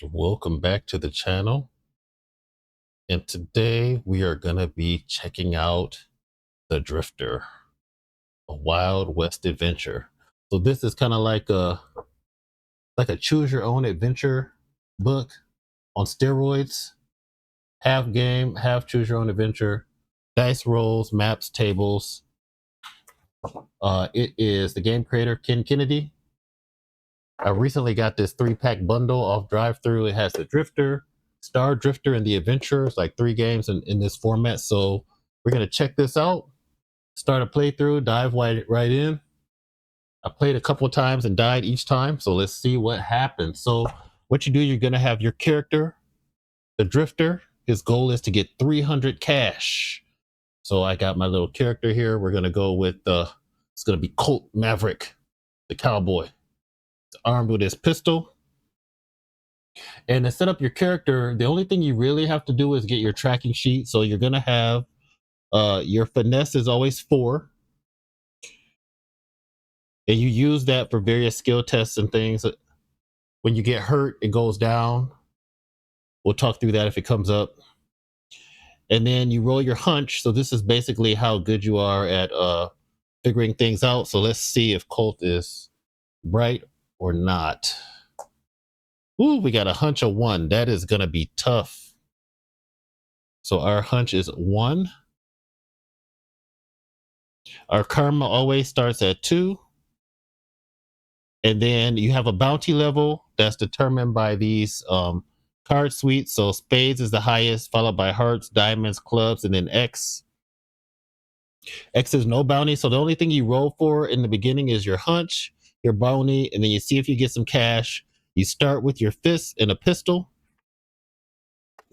Welcome back to the channel. And today we are going to be checking out The Drifter, a Wild West adventure. So this is kind of like a choose your own adventure book on steroids. Half game, half choose your own adventure. Dice rolls, maps, tables. It is the game creator Ken Kennedy. I recently got this 3-pack bundle off drivethru. It has the Drifter, Star Drifter, and the Adventure. It's like 3 games in this format. So we're gonna check this out, start a playthrough, dive right in. I played a couple of times and died each time. So let's see what happens. So what you do, you're gonna have your character, the Drifter. His goal is to get 300 cash. So I got my little character here. We're gonna go with it's gonna be Colt Maverick, the cowboy. He's armed with his pistol. And to set up your character, the only thing you really have to do is get your tracking sheet. So you're gonna have your finesse is always 4, and you use that for various skill tests and things. When you get hurt, it goes down. We'll talk through that if it comes up. And then you roll your hunch. So this is basically how good you are at figuring things out. So let's see if Colt is bright or not. Ooh, we got a hunch of 1. That is gonna be tough. So our hunch is 1. Our karma always starts at 2. And then you have a bounty level that's determined by these card suites. So spades is the highest, followed by hearts, diamonds, clubs, and then X. X is no bounty. So the only thing you roll for in the beginning is your hunch, your bounty, and then you see if you get some cash. You start with your fist and a pistol.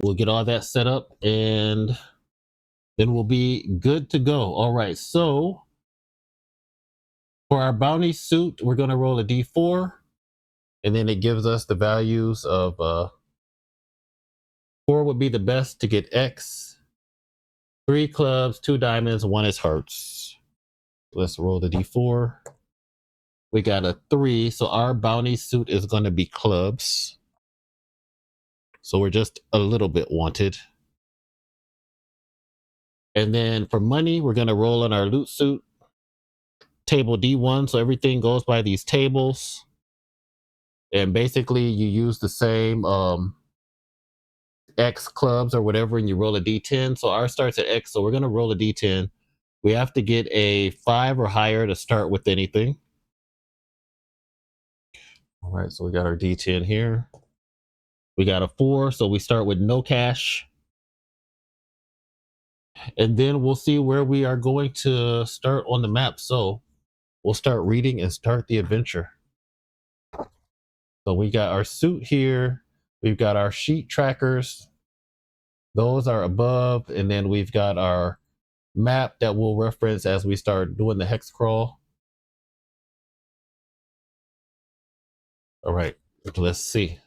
We'll get all that set up and then we'll be good to go. All right. So for our bounty suit, we're going to roll a D4. And then it gives us the values of 4 would be the best to get X, 3 clubs, 2 diamonds, 1 is hearts. Let's roll the D4. We got a 3, so our bounty suit is going to be clubs. So we're just a little bit wanted. And then for money, we're going to roll on our loot suit, table D1. So everything goes by these tables. And basically you use the same X clubs or whatever, and you roll a D10. So ours starts at X, so we're going to roll a D10. We have to get a 5 or higher to start with anything. All right, so we got our D10 here. We got a 4, so we start with no cash. And then we'll see where we are going to start on the map. So we'll start reading and start the adventure. So we got our suit here. We've got our sheet trackers. Those are above. And then we've got our map that we'll reference as we start doing the Hexcrawl. All right, let's see.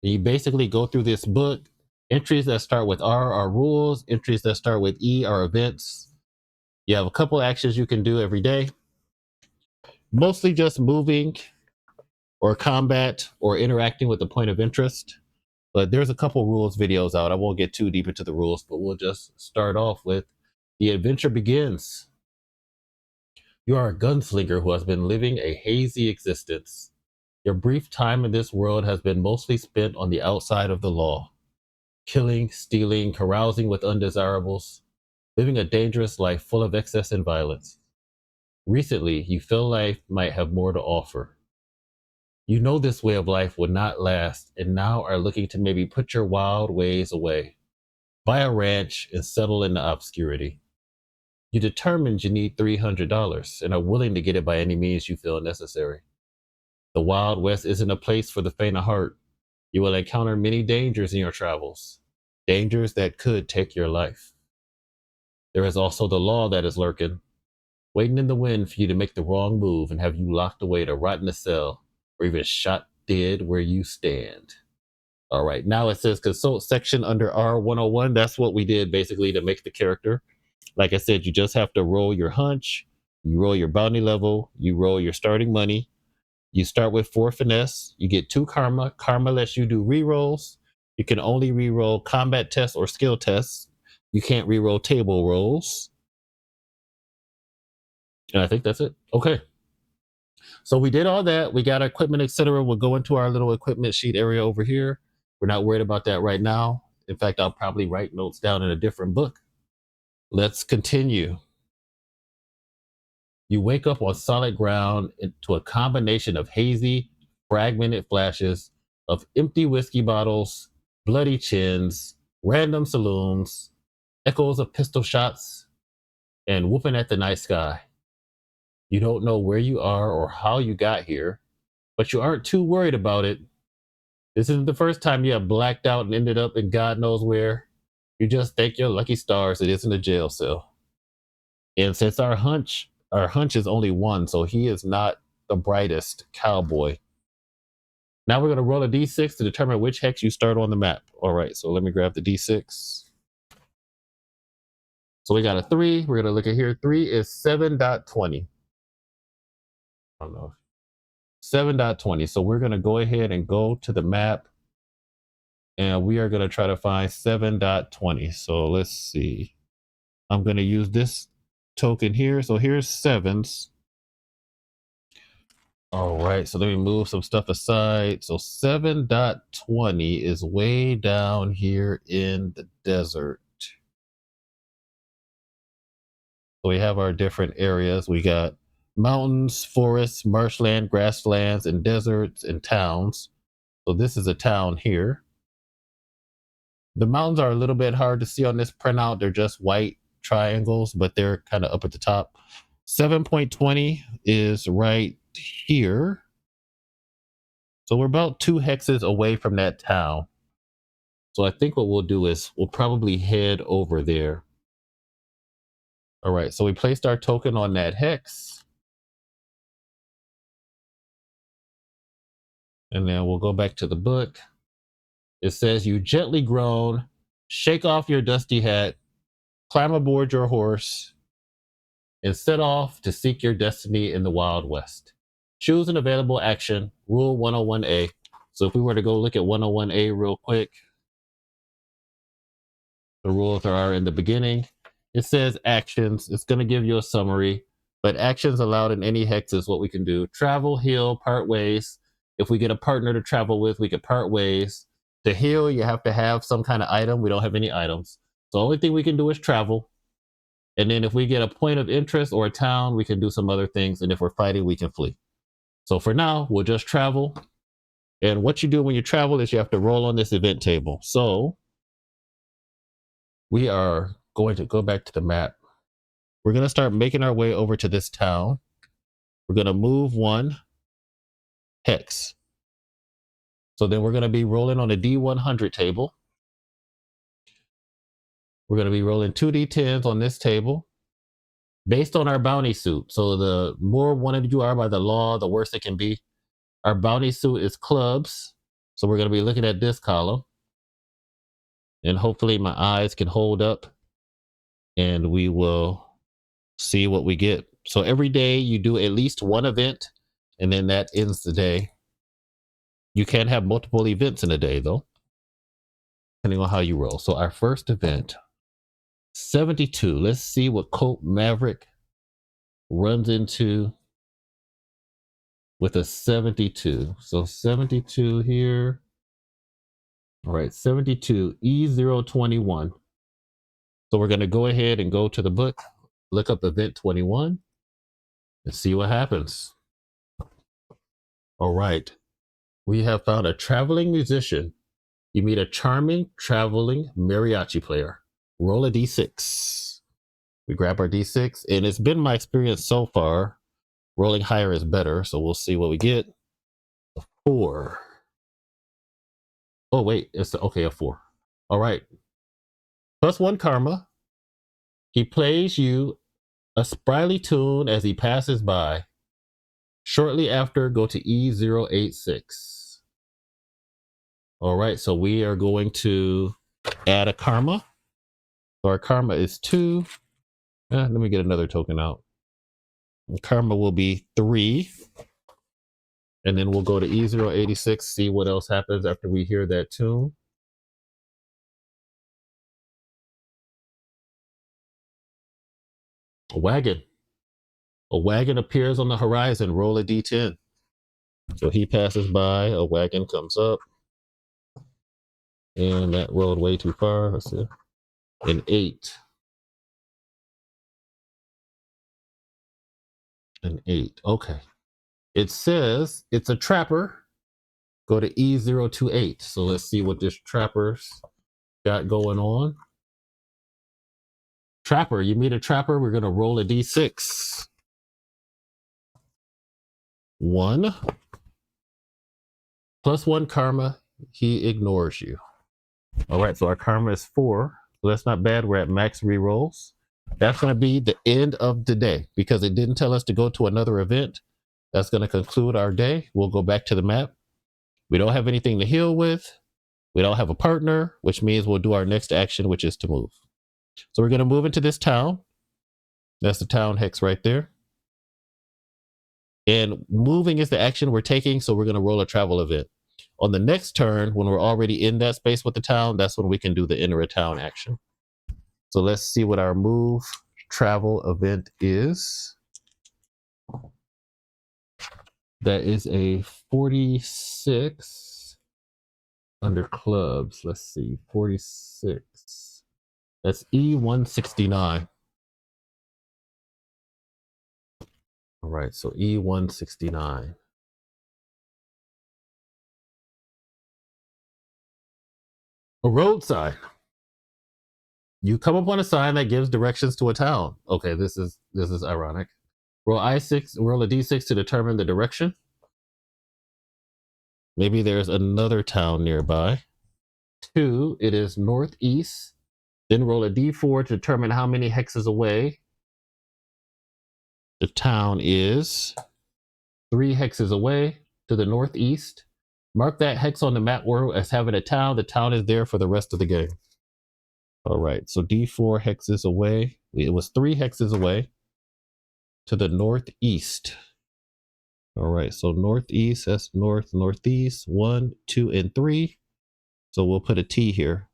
You basically go through this book. Entries that start with R are rules. Entries that start with E are events. You have a couple actions you can do every day. Mostly just moving or combat or interacting with the point of interest. But there's a couple rules videos out. I won't get too deep into the rules, but we'll just start off with the adventure begins. You are a gunslinger who has been living a hazy existence. Your brief time in this world has been mostly spent on the outside of the law, killing, stealing, carousing with undesirables, living a dangerous life full of excess and violence. Recently, you feel life might have more to offer. You know this way of life would not last and now are looking to maybe put your wild ways away, buy a ranch, and settle in the obscurity. You determined you need $300 and are willing to get it by any means you feel necessary. The Wild West isn't a place for the faint of heart. You will encounter many dangers in your travels, dangers that could take your life. There is also the law that is lurking, waiting in the wind for you to make the wrong move and have you locked away to rot in a cell or even shot dead where you stand. All right, now it says consult section under R101. That's what we did basically to make the character. Like I said, you just have to roll your hunch, you roll your bounty level, you roll your starting money, You start with 4 finesse. You get 2 karma. Karma lets you do rerolls. You can only reroll combat tests or skill tests. You can't reroll table rolls. And I think that's it. Okay. So we did all that. We got our equipment, etc. We'll go into our little equipment sheet area over here. We're not worried about that right now. In fact, I'll probably write notes down in a different book. Let's continue. You wake up on solid ground into a combination of hazy, fragmented flashes of empty whiskey bottles, bloody chins, random saloons, echoes of pistol shots, and whooping at the night sky. You don't know where you are or how you got here, but you aren't too worried about it. This isn't the first time you have blacked out and ended up in God knows where. You just thank your lucky stars it isn't a jail cell. And since our hunch is only 1, so he is not the brightest cowboy. Now we're going to roll a d6 to determine which hex you start on the map. All right, so let me grab the d6. So we got a 3. We're going to look at here. 3 is 7.20. I don't know. 7.20. So we're going to go ahead and go to the map. And we are going to try to find 7.20. So let's see. I'm going to use this token here. So here's 7s. All right, so let me move some stuff aside. So 7.20 is way down here in the desert. So we have our different areas. We got mountains, forests, marshland, grasslands, and deserts and towns. So this is a town here. The mountains are a little bit hard to see on this printout. They're just white triangles, but they're kind of up at the top. 7.20 is right here. So we're about 2 hexes away from that town. So I think what we'll do is we'll probably head over there. All right, so we placed our token on that hex. And then we'll go back to the book. It says you gently groan, shake off your dusty hat, climb aboard your horse, and set off to seek your destiny in the Wild West. Choose an available action, Rule 101A. So if we were to go look at 101A real quick, the rules are in the beginning. It says actions. It's going to give you a summary, but actions allowed in any hex is what we can do. Travel, heal, part ways. If we get a partner to travel with, we could part ways. To heal, you have to have some kind of item. We don't have any items. So the only thing we can do is travel. And then if we get a point of interest or a town, we can do some other things. And if we're fighting, we can flee. So for now, we'll just travel. And what you do when you travel is you have to roll on this event table. So we are going to go back to the map. We're going to start making our way over to this town. We're going to move 1 hex. So then we're going to be rolling on a D100 table. We're going to be rolling 2D10s on this table based on our bounty suit. So the more wanted you are by the law, the worse it can be. Our bounty suit is clubs. So we're going to be looking at this column. And hopefully my eyes can hold up and we will see what we get. So every day you do at least 1 event and then that ends the day. You can have multiple events in a day though, depending on how you roll. So our first event, 72. Let's see what Colt Maverick runs into with a 72. So 72 here. All right, 72, E021. So we're going to go ahead and go to the book, look up event 21, and see what happens. All right. We have found a traveling musician. You meet a charming, traveling mariachi player. Roll a d6. We grab our d6, and it's been my experience so far. Rolling higher is better, so we'll see what we get. A 4. Oh, wait, it's okay, a 4. All right. +1 karma. He plays you a sprightly tune as he passes by. Shortly after, go to E086. All right, so we are going to add a karma. So our karma is 2. Let me get another token out. Karma will be 3. And then we'll go to E086, see what else happens after we hear that tune. A wagon. A wagon appears on the horizon. Roll a D10. So he passes by, a wagon comes up. And that rolled way too far. Let's see. An 8. An 8. Okay. It says it's a trapper. Go to E028. So let's see what this trapper's got going on. Trapper, you meet a trapper. We're going to roll a D6. 1. +1 karma. He ignores you. All right, so our karma is 4. So that's not bad. We're at max rerolls. That's going to be the end of the day because it didn't tell us to go to another event. That's going to conclude our day. We'll go back to the map. We don't have anything to heal with. We don't have a partner, which means we'll do our next action, which is to move. So we're going to move into this town. That's the town hex right there. And moving is the action we're taking. So we're going to roll a travel event. On the next turn, when we're already in that space with the town, that's when we can do the enter a town action. So let's see what our move travel event is. That is a 46 under clubs. Let's see, 46. That's E169. All right, so E169. A road sign. You come upon a sign that gives directions to a town. Okay, this is ironic. Roll I6, roll a D6 to determine the direction. Maybe there's another town nearby. 2, it is northeast. Then roll a D4 to determine how many hexes away the town is. 3 hexes away to the northeast. Mark that hex on the map world as having a town. The town is there for the rest of the game. All right, so D4 hexes away. It was 3 hexes away to the northeast. All right, so northeast, that's north, northeast, 1, 2, and 3. So we'll put a T here.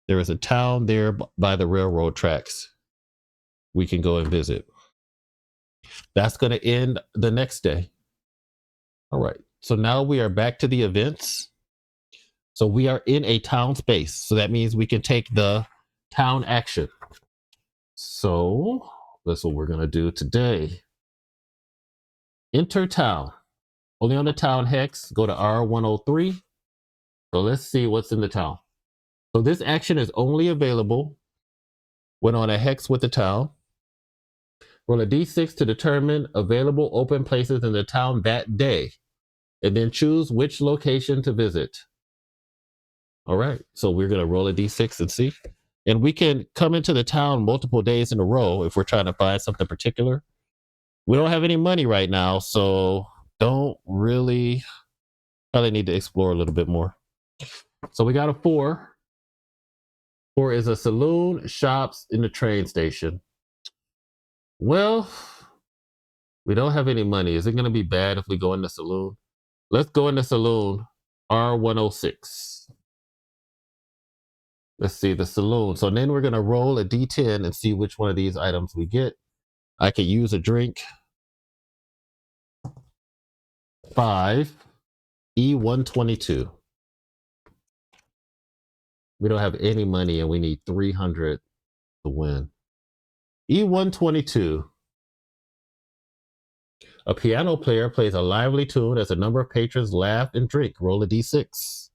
There is a town there by the railroad tracks. We can go and visit. That's going to end the next day. All right, so now we are back to the events. So we are in a town space. So that means we can take the town action. So that's what we're going to do today. Enter town. Only on the town hex, go to R103. So let's see what's in the town. So this action is only available when on a hex with the town. Roll a D6 to determine available open places in the town that day, and then choose which location to visit. All right, so we're going to roll a D6 and see. And we can come into the town multiple days in a row if we're trying to find something particular. We don't have any money right now, so probably need to explore a little bit more. So we got a 4. 4 is a saloon, shops, in the train station. Well, we don't have any money. Is it going to be bad if we go in the saloon? Let's go in the saloon, R106. Let's see, the saloon. So then we're going to roll a D10 and see which one of these items we get. I could use a drink. 5, E122. We don't have any money and we need 300 to win. E122. A piano player plays a lively tune as a number of patrons laugh and drink. Roll a D6.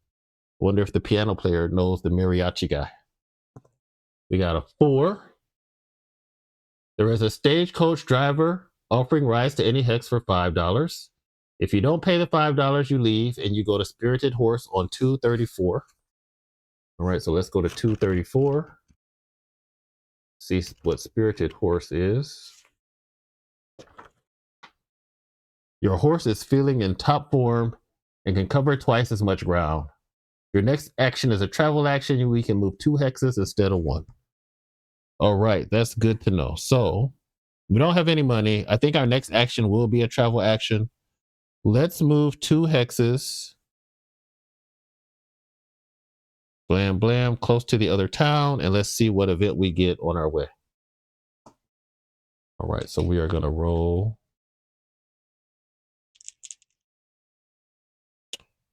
Wonder if the piano player knows the mariachi guy. We got a 4. There is a stagecoach driver offering rides to any hex for $5. If you don't pay the $5, you leave and you go to Spirited Horse on 234. All right, so let's go to 234. See what Spirited Horse is. Your horse is feeling in top form and can cover twice as much ground. Your next action is a travel action. We can move 2 hexes instead of 1. All right, that's good to know. So we don't have any money. I think our next action will be a travel action. Let's move 2 hexes. Blam, blam, close to the other town, and let's see what event we get on our way. All right, so we are going to roll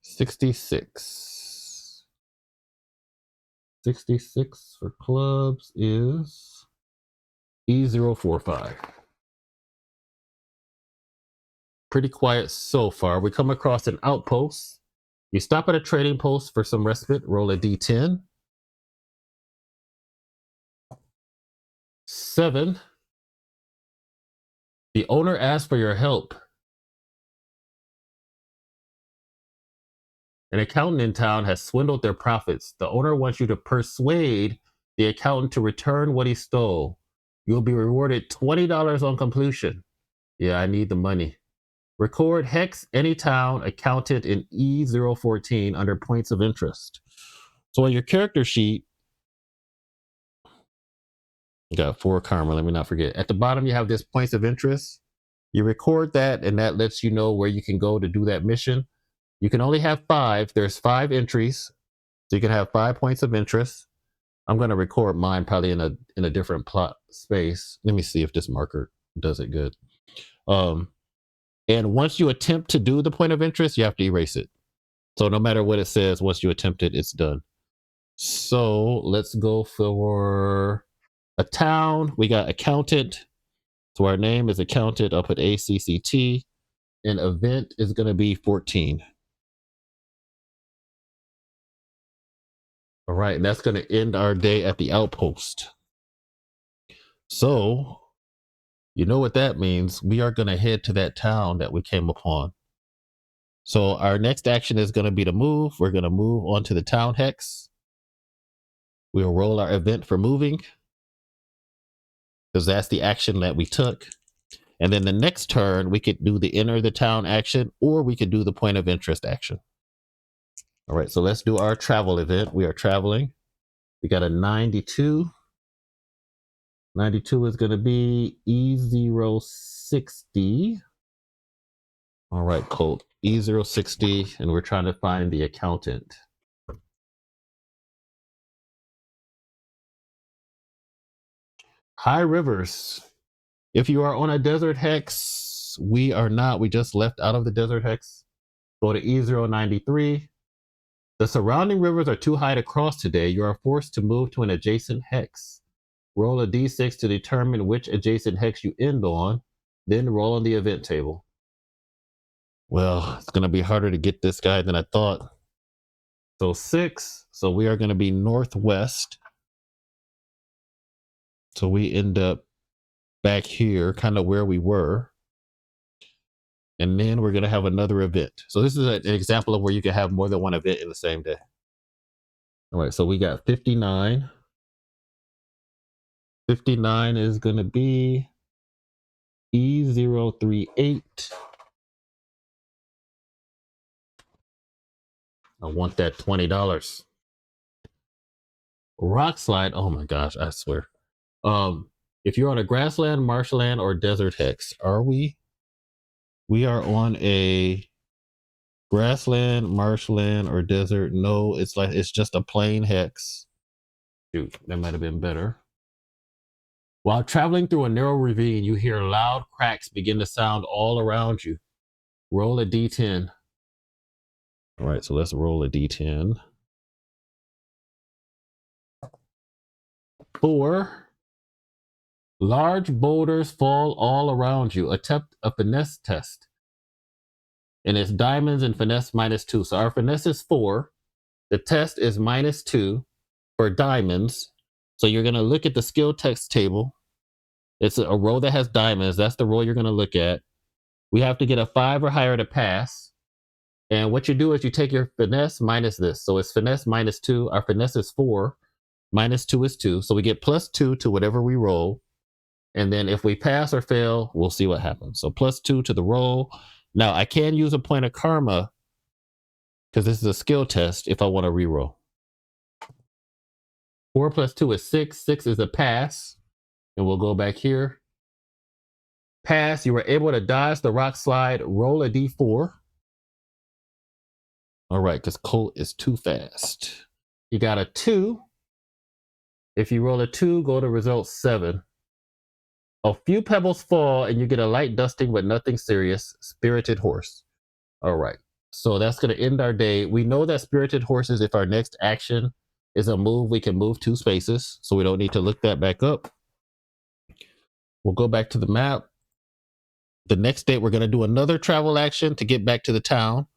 66. 66 for clubs is E045. Pretty quiet so far. We come across an outpost. You stop at a trading post for some respite, roll a D10. 7. The owner asks for your help. An accountant in town has swindled their profits. The owner wants you to persuade the accountant to return what he stole. You'll be rewarded $20 on completion. Yeah, I need the money. Record Hex any town accountant in E014 under points of interest. So on your character sheet, you got 4 karma. Let me not forget. At the bottom, you have this points of interest. You record that, and that lets you know where you can go to do that mission. You can only have 5. There's 5 entries, so you can have 5 points of interest. I'm going to record mine probably in a different plot space. Let me see if this marker does it good. And once you attempt to do the point of interest, you have to erase it. So no matter what it says, once you attempt it, it's done. So let's go for a town. We got accountant. So our name is accountant. I'll put ACCT. And event is going to be 14. All right, and that's going to end our day at the outpost. So, you know what that means. We are going to head to that town that we came upon. So our next action is going to be to move. We're going to move onto the town hex. We'll roll our event for moving, because that's the action that we took. And then the next turn, we could do the enter the town action, or we could do the point of interest action. All right, so let's do our travel event. We are traveling. We got a 92. 92 is going to be E060. All right, Colt. E060, and we're trying to find the accountant. High Rivers. If you are on a desert hex, we are not. We just left out of the desert hex. Go to E093. The surrounding rivers are too high to cross today. You are forced to move to an adjacent hex. Roll a d6 to determine which adjacent hex you end on, then roll on the event table. Well, it's going to be harder to get this guy than I thought. So 6. So we are going to be northwest. So we end up back here, kind of where we were. And then we're going to have another event. So this is an example of where you can have more than one event in the same day. All right, so we got 59. 59 is going to be E038. I want that $20. Rock slide. Oh my gosh, I swear. If you're on a grassland, marshland, or desert hex, are we? We are on a grassland, marshland, or desert. No, it's just a plain hex. Shoot, that might have been better. While traveling through a narrow ravine, you hear loud cracks begin to sound all around you. Roll a d10. All right, so let's roll a d10. 4. Large boulders fall all around you. Attempt a finesse test. And it's diamonds and finesse -2. So our finesse is 4. The test is -2 for diamonds. So you're going to look at the skill text table. It's a row that has diamonds. That's the row you're going to look at. We have to get a 5 or higher to pass. And what you do is you take your finesse minus this. So it's finesse -2. Our finesse is 4. -2 is 2. So we get +2 to whatever we roll. And then if we pass or fail, we'll see what happens. So +2 to the roll. Now I can use a point of karma because this is a skill test if I want to reroll. 4 + 2 is 6. 6 is a pass. And we'll go back here. Pass, you were able to dodge the rock slide. Roll a d4. All right, because Colt is too fast. You got a 2. If you roll a 2, go to result 7. A few pebbles fall and you get a light dusting, but nothing serious. Spirited horse. All right. So that's going to end our day. We know that spirited horses, if our next action is a move, we can move 2 spaces. So we don't need to look that back up. We'll go back to the map. The next day, we're going to do another travel action to get back to the town,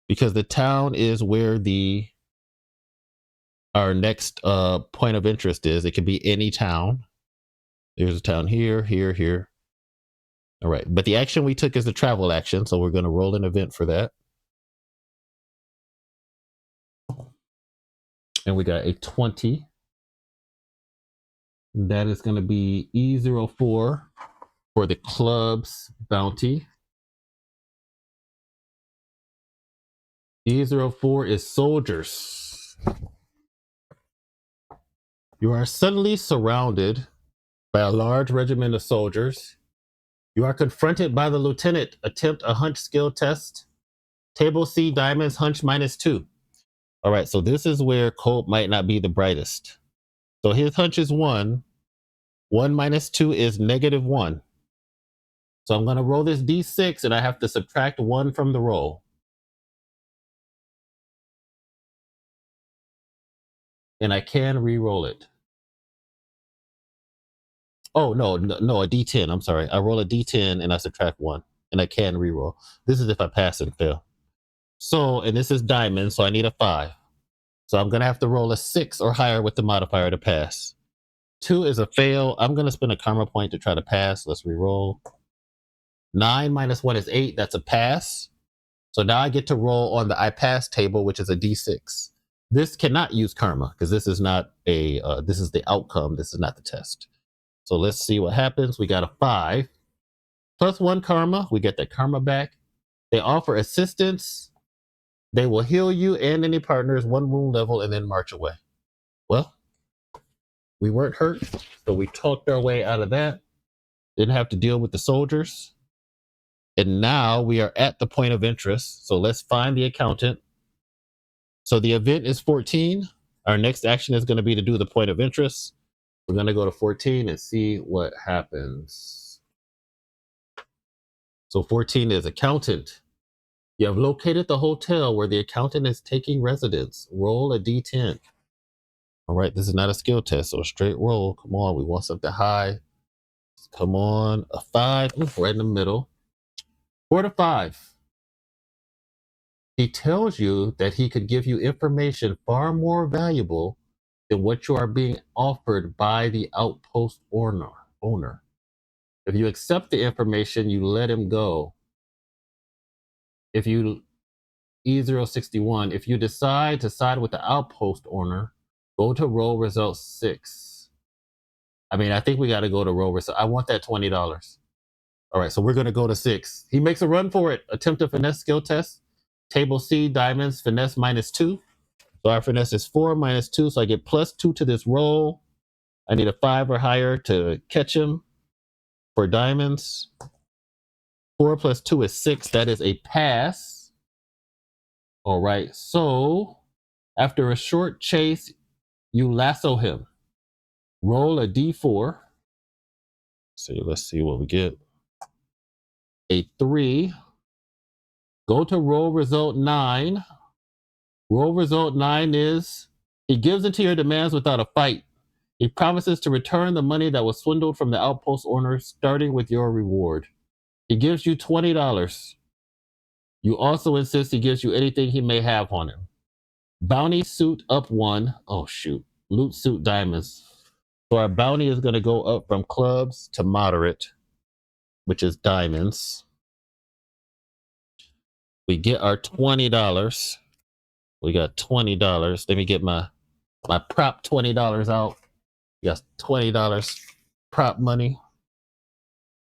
because the town is where our next point of interest is. It can be any town. There's a town here, here, here. All right. But the action we took is the travel action. So we're going to roll an event for that. And we got a 20. That is going to be E04 for the club's bounty. E04 is soldiers. You are suddenly surrounded by a large regiment of soldiers. You are confronted by the lieutenant. Attempt a hunch skill test. Table C, diamonds, hunch -2. All right, so this is where Colt might not be the brightest. So his hunch is 1. 1 minus 2 is -1. So I'm going to roll this D6 and I have to subtract 1 from the roll. And I can re-roll it. Oh, no, a D10. I'm sorry. I roll a D10 and I subtract 1. And I can re-roll. This is if I pass and fail. So, and this is diamond, so I need a 5. So I'm going to have to roll a 6 or higher with the modifier to pass. 2 is a fail. I'm going to spend a karma point to try to pass. Let's re-roll. 9 minus 1 is 8. That's a pass. So now I get to roll on the I pass table, which is a D6. This cannot use karma because this is not a, this is the outcome. This is not the test. So let's see what happens. We got a 5 plus 1 karma. We get that karma back. They offer assistance. They will heal you and any partners 1 wound level and then march away. Well, we weren't hurt, so we talked our way out of that. Didn't have to deal with the soldiers. And now we are at the point of interest. So let's find the accountant. So the event is 14. Our next action is going to be to do the point of interest. We're going to go to 14 and see what happens. So 14 is accountant. You have located the hotel where the accountant is taking residence. Roll a D10. All right, this is not a skill test, so a straight roll. Come on, we want something high. Come on, a 5. Ooh, right in the middle. 4 to 5. He tells you that he could give you information far more valuable than what you are being offered by the outpost owner. If you accept the information, you let him go. If you E061, if you decide to side with the outpost owner, go to roll result 6. I mean, I think we got to go to roll result. I want that $20. All right, so we're going to go to 6. He makes a run for it. Attempt a finesse skill test. Table C, diamonds, finesse -2. So our finesse is 4 minus 2. So I get +2 to this roll. I need a 5 or higher to catch him for diamonds. 4 plus 2 is 6. That is a pass. All right. So after a short chase, you lasso him. Roll a D4. So let's see what we get. A 3. Go to roll result 9. Roll result 9 is he gives into your demands without a fight. He promises to return the money that was swindled from the outpost owner, starting with your reward. He gives you $20. You also insist he gives you anything he may have on him. Bounty suit up 1. Oh, shoot. Loot suit diamonds. So our bounty is going to go up from clubs to moderate, which is diamonds. We get our $20. We got $20. Let me get my prop $20 out. We got $20 prop money.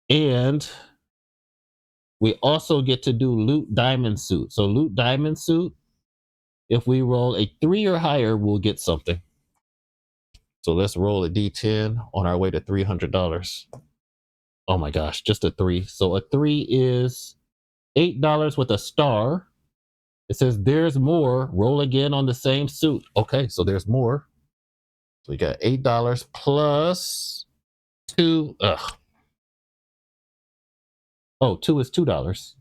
And we also get to do loot diamond suit. So loot diamond suit, if we roll a 3 or higher, we'll get something. So let's roll a D10 on our way to $300. Oh my gosh, just a 3. So a 3 is $8 with a star. It says there's more. Roll again on the same suit. Okay, so there's more. So we got $8 plus 2. Oh, 2 is $2.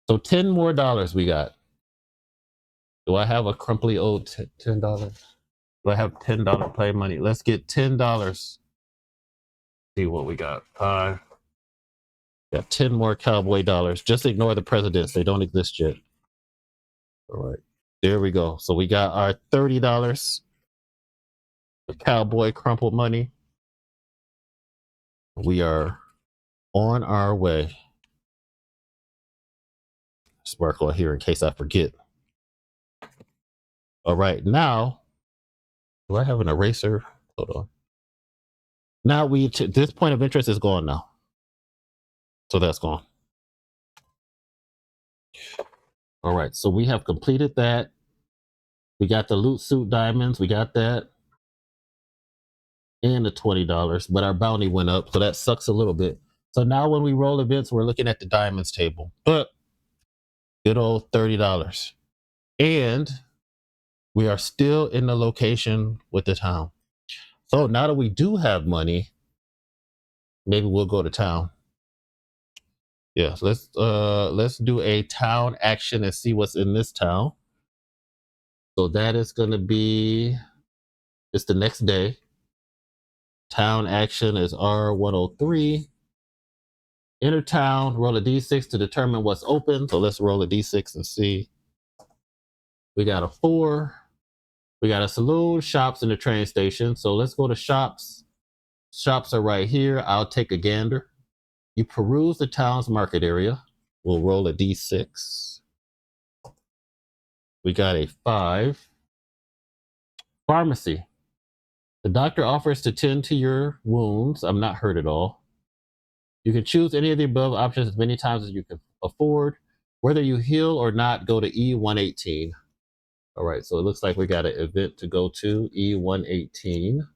So 10 more dollars we got. Do I have a crumply old $10? Do I have $10 play money? Let's get $10. See what we got. 5. Got 10 more cowboy dollars. Just ignore the presidents. They don't exist yet. All right. There we go. So we got our $30 of cowboy crumpled money. We are on our way. Sparkle here in case I forget. All right. Now, do I have an eraser? Hold on. Now this point of interest is gone now. So that's gone. All right. So we have completed that. We got the loot suit diamonds. We got that. And the $20, but our bounty went up. So that sucks a little bit. So now when we roll events, we're looking at the diamonds table. But good old $30. And we are still in the location with the town. So now that we do have money, maybe we'll go to town. Yeah, let's do a town action and see what's in this town. So that is gonna be, it's the next day. Town action is R103. Enter town, roll a d6 to determine what's open. So let's roll a d6 and see. We got a 4. We got a saloon, shops, and a train station. So let's go to shops. Shops are right here. I'll take a gander. You peruse the town's market area. We'll roll a d6. We got a 5. Pharmacy. The doctor offers to tend to your wounds. I'm not hurt at all. You can choose any of the above options as many times as you can afford. Whether you heal or not, go to E118. All right, so it looks like we got an event to go to, E118.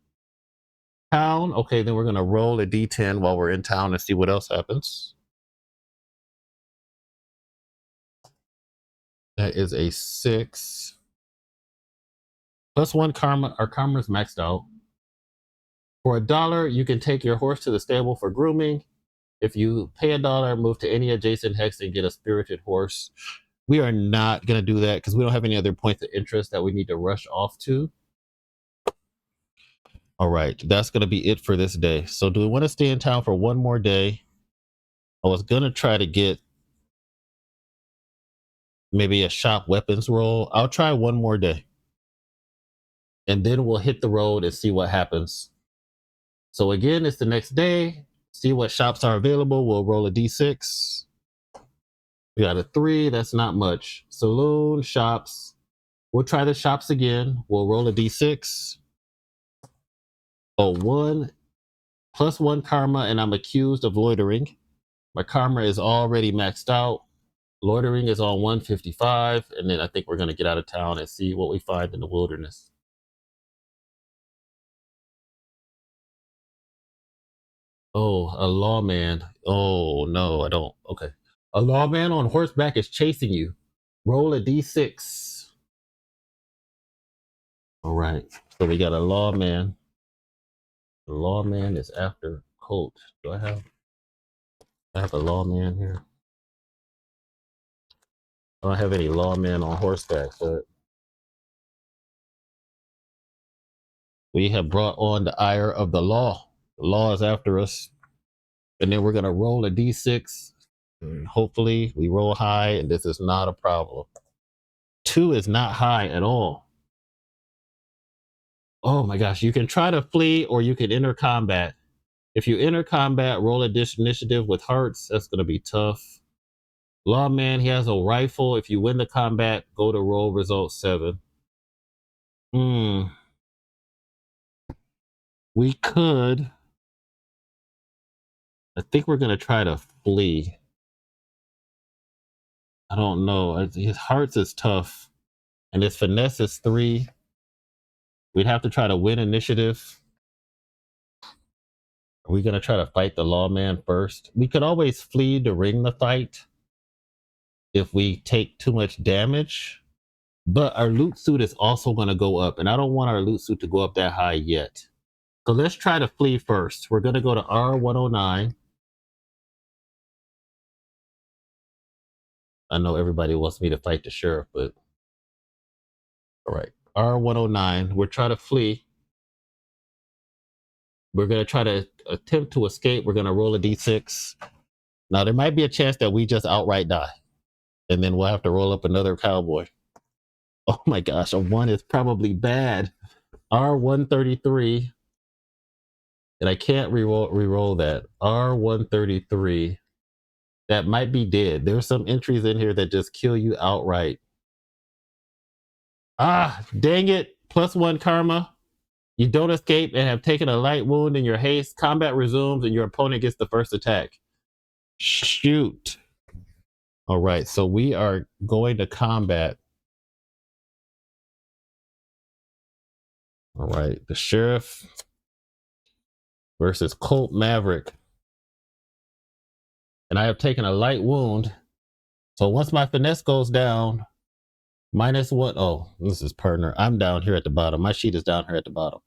Town, okay, then we're going to roll a d10 while we're in town and see what else happens. That is a 6. Plus 1 karma. Our karma is maxed out. For $1, you can take your horse to the stable for grooming. If you pay $1, move to any adjacent hex and get a spirited horse. We are not going to do that because we don't have any other points of interest that we need to rush off to. All right, that's going to be it for this day. So do we want to stay in town for one more day? I was going to try to get maybe a shop weapons roll. I'll try one more day. And then we'll hit the road and see what happens. So again, it's the next day. See what shops are available. We'll roll a d6. We got a 3. That's not much. Saloon, shops. We'll try the shops again. We'll roll a d6. Oh, 1. Plus 1 karma, and I'm accused of loitering. My karma is already maxed out. Loitering is on 155. And then I think we're going to get out of town and see what we find in the wilderness. Oh, a lawman. Oh, no, I don't. Okay. A lawman on horseback is chasing you. Roll a d6. All right. So we got a lawman. The lawman is after Colt. Do I have a lawman here? I don't have any lawmen on horseback, but we have brought on the ire of the law. The law is after us. And then we're going to roll a d6. And hopefully we roll high and this is not a problem. 2 is not high at all. Oh my gosh, you can try to flee or you can enter combat. If you enter combat, roll a initiative with hearts. That's going to be tough. Lawman, he has a rifle. If you win the combat, go to roll result 7. We could. I think we're going to try to flee. I don't know. His hearts is tough. And his finesse is 3. We'd have to try to win initiative. Are we going to try to fight the lawman first? We could always flee to ring the fight. if we take too much damage. But our loot suit is also going to go up, and I don't want our loot suit to go up that high yet. So let's try to flee first. We're going to go to R109. I know everybody wants me to fight the sheriff, but all right. R109. We're trying to flee. We're going to try to attempt to escape. We're going to roll a d6. Now, there might be a chance that we just outright die, and then we'll have to roll up another cowboy. Oh my gosh, a 1 is probably bad. R133. And I can't re-roll that. R133. That might be dead. There's some entries in here that just kill you outright. Ah, dang it. +1 karma. You don't escape and have taken a light wound in your haste. Combat resumes and your opponent gets the first attack. Shoot. All right, so we are going to combat. All right, the sheriff versus Colt Maverick. And I have taken a light wound. So once my finesse goes down, -1. Oh, this is partner. I'm down here at the bottom. My sheet is down here at the bottom.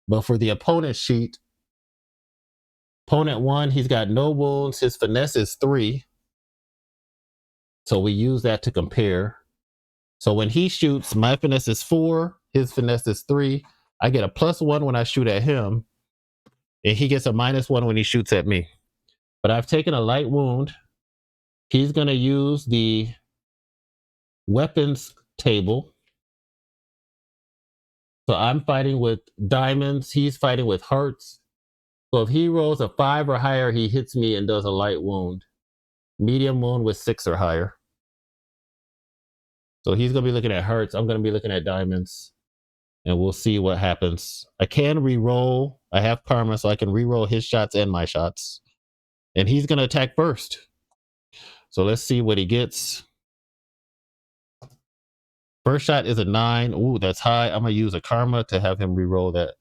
But for the opponent sheet, opponent 1, he's got no wounds. His finesse is 3. So we use that to compare. So when he shoots, my finesse is 4. His finesse is 3. I get a +1 when I shoot at him. And he gets a -1 when he shoots at me. But I've taken a light wound. He's going to use the weapons table. So I'm fighting with diamonds. He's fighting with hearts. So if he rolls a 5 or higher, he hits me and does a light wound. Medium wound with 6 or higher. So he's going to be looking at hearts. I'm going to be looking at diamonds. And we'll see what happens. I can re-roll. I have karma, so I can re-roll his shots and my shots. And he's going to attack first. So let's see what he gets. First shot is a 9. Ooh, that's high. I'm going to use a karma to have him re-roll that.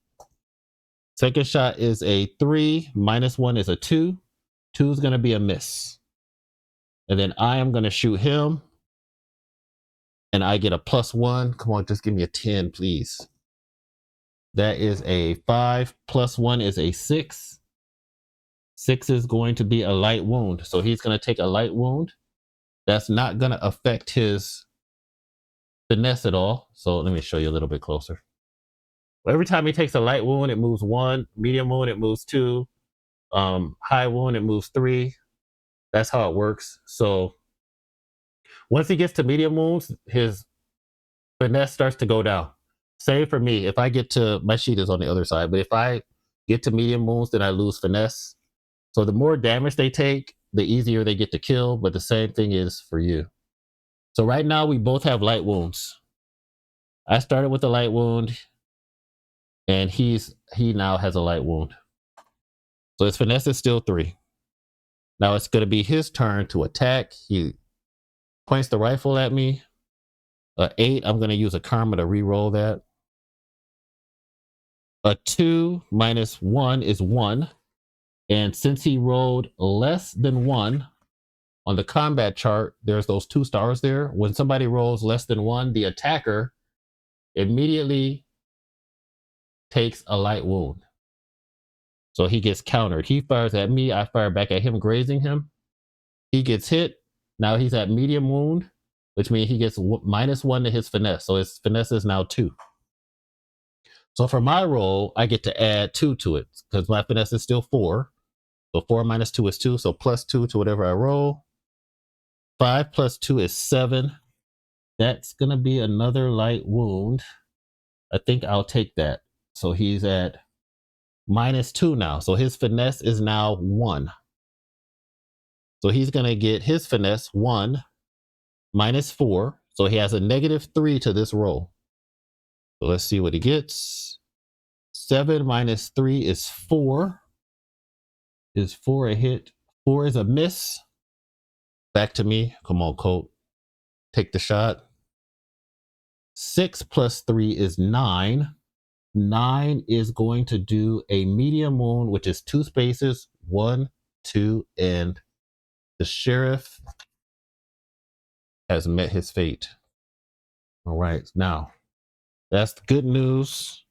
Second shot is a 3. -1 is a 2. 2 is going to be a miss. And then I am going to shoot him. And I get a +1. Come on, just give me a 10, please. That is a 5. +1 is a 6. 6 is going to be a light wound. So he's going to take a light wound. That's not going to affect his finesse at all. So let me show you a little bit closer. Every time he takes a light wound, it moves 1. Medium wound, it moves 2. High wound, it moves 3. That's how it works. So once he gets to medium wounds, his finesse starts to go down. Same for me. If I get to, my sheet is on the other side, but if I get to medium wounds, then I lose finesse. So the more damage they take, the easier they get to kill, but the same thing is for you. So right now we both have light wounds. I started with a light wound, and he now has a light wound. So his finesse is still 3. Now it's going to be his turn to attack. He points the rifle at me. 8, I'm going to use a karma to re-roll that. A 2 -1 is 1. And since he rolled less than 1 on the combat chart, there's those 2 stars there. When somebody rolls less than 1, the attacker immediately takes a light wound. So he gets countered. He fires at me. I fire back at him, grazing him. He gets hit. Now he's at medium wound, which means he gets -1 to his finesse. So his finesse is now 2. So for my roll, I get to add 2 to it because my finesse is still 4. So 4 - 2 is 2. So +2 to whatever I roll. 5 + 2 is 7. That's going to be another light wound. I think I'll take that. So he's at -2 now. So his finesse is now 1. So he's going to get his finesse 1 -4. So he has a -3 to this roll. So let's see what he gets. 7 - 3 is 4. Is 4 a hit? 4 is a miss. Back to me. Come on, Colt. Take the shot. 6 + 3 is 9. 9 is going to do a medium wound, which is 2 spaces. 1, 2, and the sheriff has met his fate. All right, now that's the good news.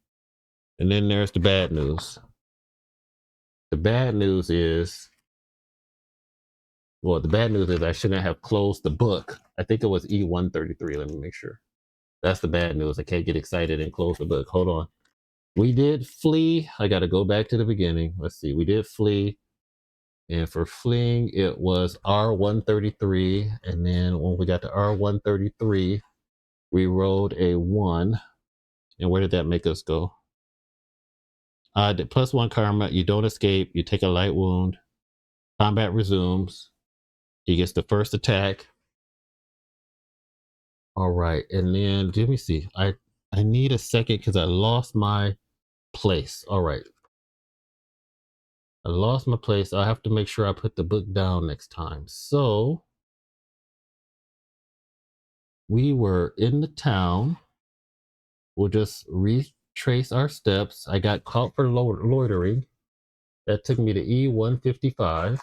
And then there's the bad news. The bad news is, well, the bad news is I shouldn't have closed the book. I think it was E133. Let me make sure. That's the bad news. I can't get excited and close the book. Hold on. We did flee. I got to go back to the beginning. Let's see. We did flee. And for fleeing, it was R133. And then when we got to R133, we rolled a 1. And where did that make us go? +1 karma. You don't escape. You take a light wound. Combat resumes. He gets the first attack. All right. And then let me see. I need a second because I lost my place. All right. I lost my place. I have to make sure I put the book down next time. So we were in the town. We'll just retrace our steps. I got caught for loitering. That took me to E155.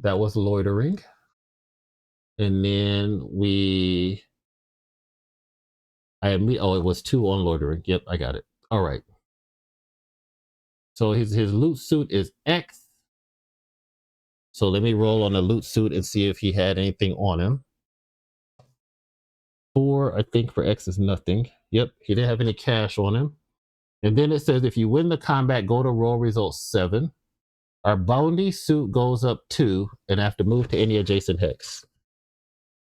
That was loitering. And then it was 2 on loitering. Yep, I got it. All right. So his loot suit is X. So let me roll on the loot suit and see if he had anything on him. 4, I think for X is nothing. Yep, he didn't have any cash on him. And then it says if you win the combat, go to roll result 7. Our bounty suit goes up 2 and have to move to any adjacent hex.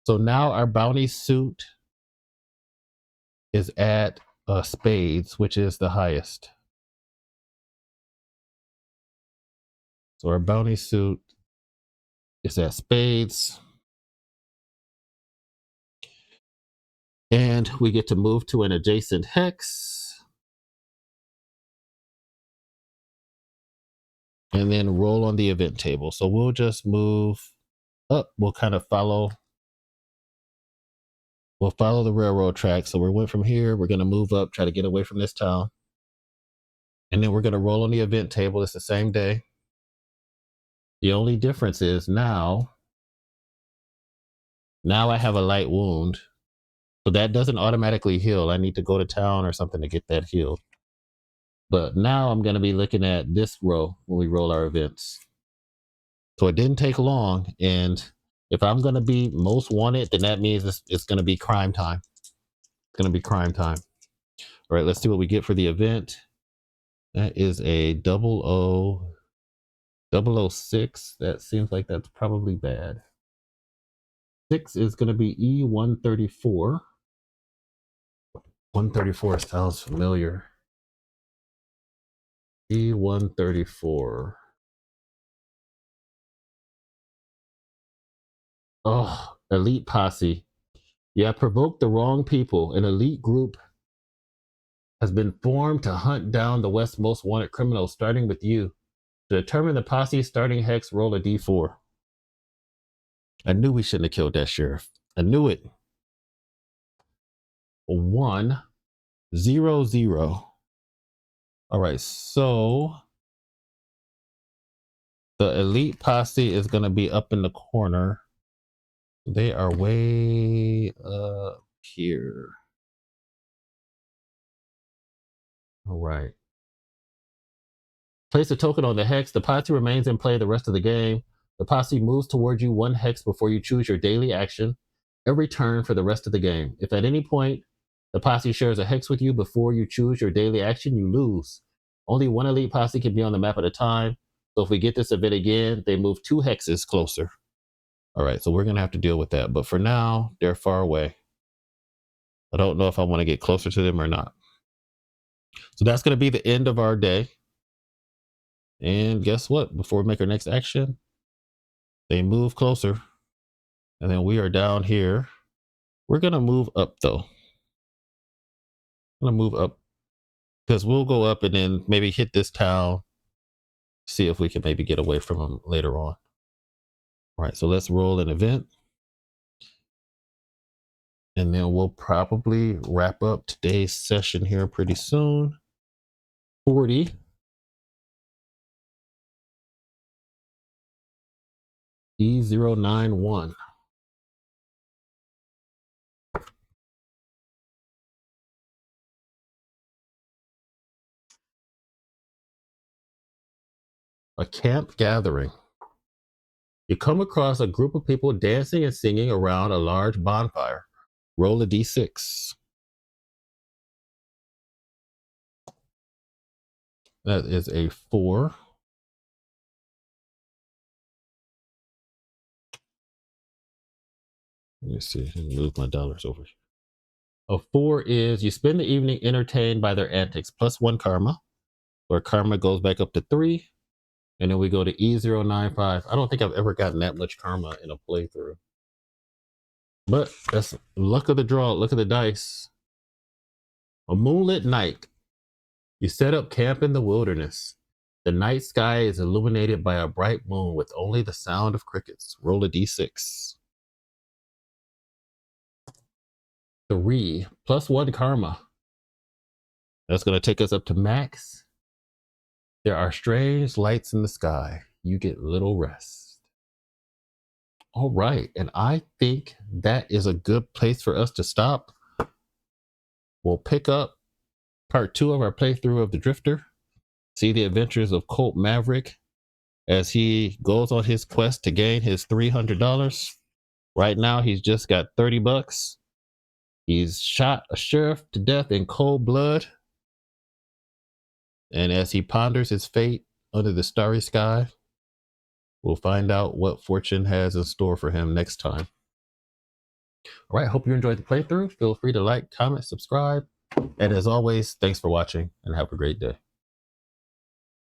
So now our bounty suit is at spades, which is the highest. So our bounty suit is at spades. And we get to move to an adjacent hex. And then roll on the event table. So we'll just move up. We'll kind of follow. We'll follow the railroad track. So we went from here. We're going to move up, try to get away from this town. And then we're going to roll on the event table. It's the same day. The only difference is now I have a light wound. So that doesn't automatically heal. I need to go to town or something to get that healed. But now I'm going to be looking at this row when we roll our events. So it didn't take long. And if I'm going to be most wanted, then that means it's going to be crime time. It's going to be crime time. All right, let's see what we get for the event. That is a 006. That seems like that's probably bad. 6 is going to be E134. 134 sounds familiar. E134. Oh, elite posse. Yeah, provoked the wrong people. An elite group has been formed to hunt down the West's most wanted criminals, starting with you. To determine the posse's starting hex, roll a d4. I knew we shouldn't have killed that sheriff. I knew it. 1, 0, 0. All right, so the elite posse is going to be up in the corner. They are way up here. All right. Place a token on the hex. The posse remains in play the rest of the game. The posse moves towards you 1 hex before you choose your daily action every turn for the rest of the game. If at any point the posse shares a hex with you before you choose your daily action, you lose. Only 1 elite posse can be on the map at a time. So if we get this event again, they move 2 hexes closer. All right, so we're going to have to deal with that. But for now, they're far away. I don't know if I want to get closer to them or not. So that's going to be the end of our day. And guess what? Before we make our next action, they move closer. And then we are down here. We're going to move up, though. I'm going to move up because we'll go up and then maybe hit this town. See if we can maybe get away from them later on. All right, so let's roll an event. And then we'll probably wrap up today's session here pretty soon. 40. E091. A camp gathering. You come across a group of people dancing and singing around a large bonfire. Roll a d6. That is a 4. Let me see. Let me move my dollars over. A 4 is you spend the evening entertained by their antics, plus 1 karma, where karma goes back up to 3. And then we go to E095. I don't think I've ever gotten that much karma in a playthrough. But that's luck of the draw. Look at the dice. A moonlit night. You set up camp in the wilderness. The night sky is illuminated by a bright moon with only the sound of crickets. Roll a d6. 3 plus 1 karma. That's going to take us up to max. There are strange lights in the sky. You get little rest. All right. And I think that is a good place for us to stop. We'll pick up part 2 of our playthrough of the Drifter. See the adventures of Colt Maverick as he goes on his quest to gain his $300. Right now, he's just got $30. He's shot a sheriff to death in cold blood. And as he ponders his fate under the starry sky, we'll find out what fortune has in store for him next time. All right, hope you enjoyed the playthrough. Feel free to like, comment, subscribe. And as always, thanks for watching and have a great day.